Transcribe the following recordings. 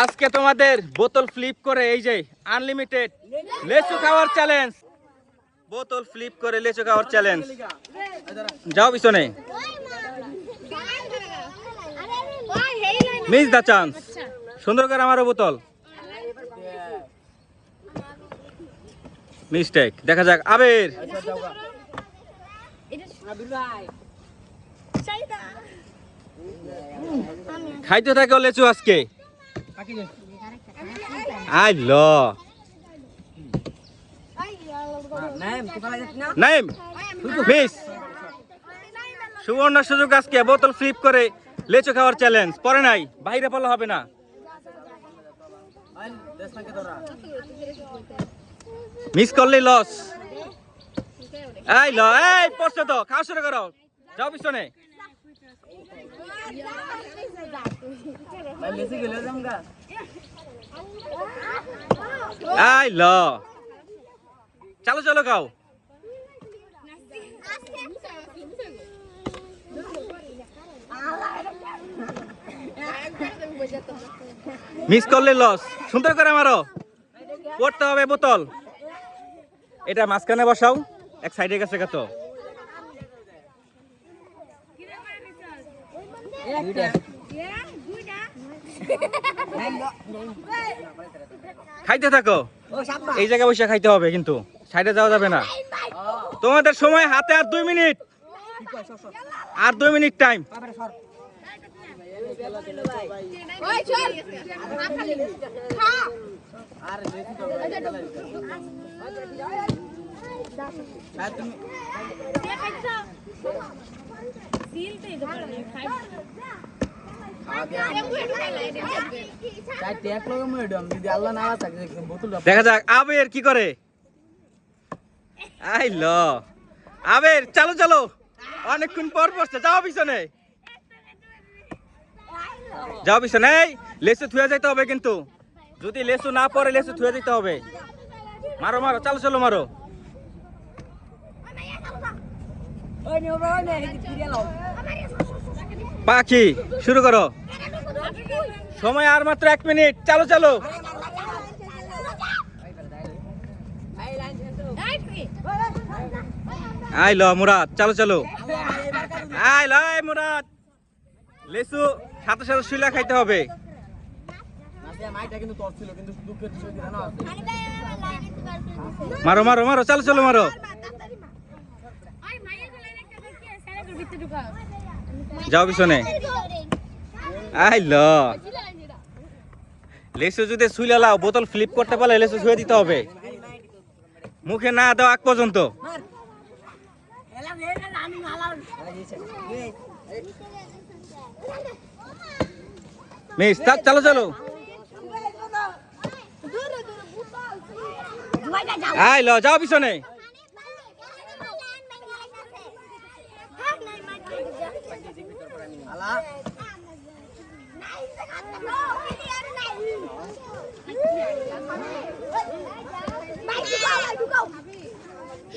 আজকে তোমাদের বোতল ফ্লিপ করে এই যে আনলিমিটেড লেচু খাওয়ার চ্যালেঞ্জ। বোতল ফ্লিপ করে লেচু খাওয়ার চ্যালেঞ্জ। যাও পিছনে। মিস দা চান্স। সুন্দর করে আমারও বোতল। মিস্টেক। দেখা যাক আবির। খাইতে থাকো লেচু আজকে। আই ল নাইম মিস সুবর্ণ সুযোগ আজকে বোতল ফ্লিপ করে লেচু খাওয়ার চ্যালেঞ্জ। পরে নাই, বাইরে পড়লে হবে না। মিস করলে লস। এই ল এই পড়ছো তো, খাওয়া শুরু করো। যাও পিছনে। এই ল চলো চলো খাও। মিস করলে লস। সুন্দর করে মারো। পড়তে হবে বোতল। এটা মাঝখানে বসাও, এক সাইডে গেছে কত। খাইতে থাকো, এই জায়গায় বসে খাইতে হবে, কিন্তু সাইডে যাওয়া যাবে না। তোমাদের সময় হাতে আর 2 মিনিট, আর 2 মিনিট টাইম। দেখা যাক আবের কি করে। আইল আবের, চলো চলো, অনেকক্ষণ পর পড়ছে। যাও পিছনে, যাও পিছনে। লেসু থুয়ে যেতে হবে, কিন্তু যদি লেসু না পড়ে লেসু থুয়ে যেতে হবে। মারো মারো, চলো চলো মারো। পাখি শুরু করো। সময় আর মাত্র 1 মিনিট। চলো চলো। আইল মুরাদ, চলো চলো। আইল মুরাদ, লেসু সাথে সাথে শুইলা খাইতে হবে। মারো মারো মারো, চলো চলো মারো। যাও পিছনে। আইল লেসু যদি শুইলা লাও, বোতল ফ্লিপ করতে পারলে লেসু শুয়ে দিতে হবে, মুখে না দাও আগ পর্যন্ত। মিস চলো চলো। আইল যাও পিছনে।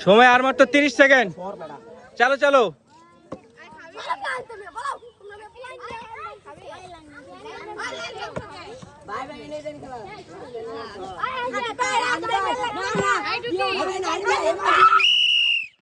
সময় আর মাত্র 30 সেকেন্ড। চলো চলো। Bye bye.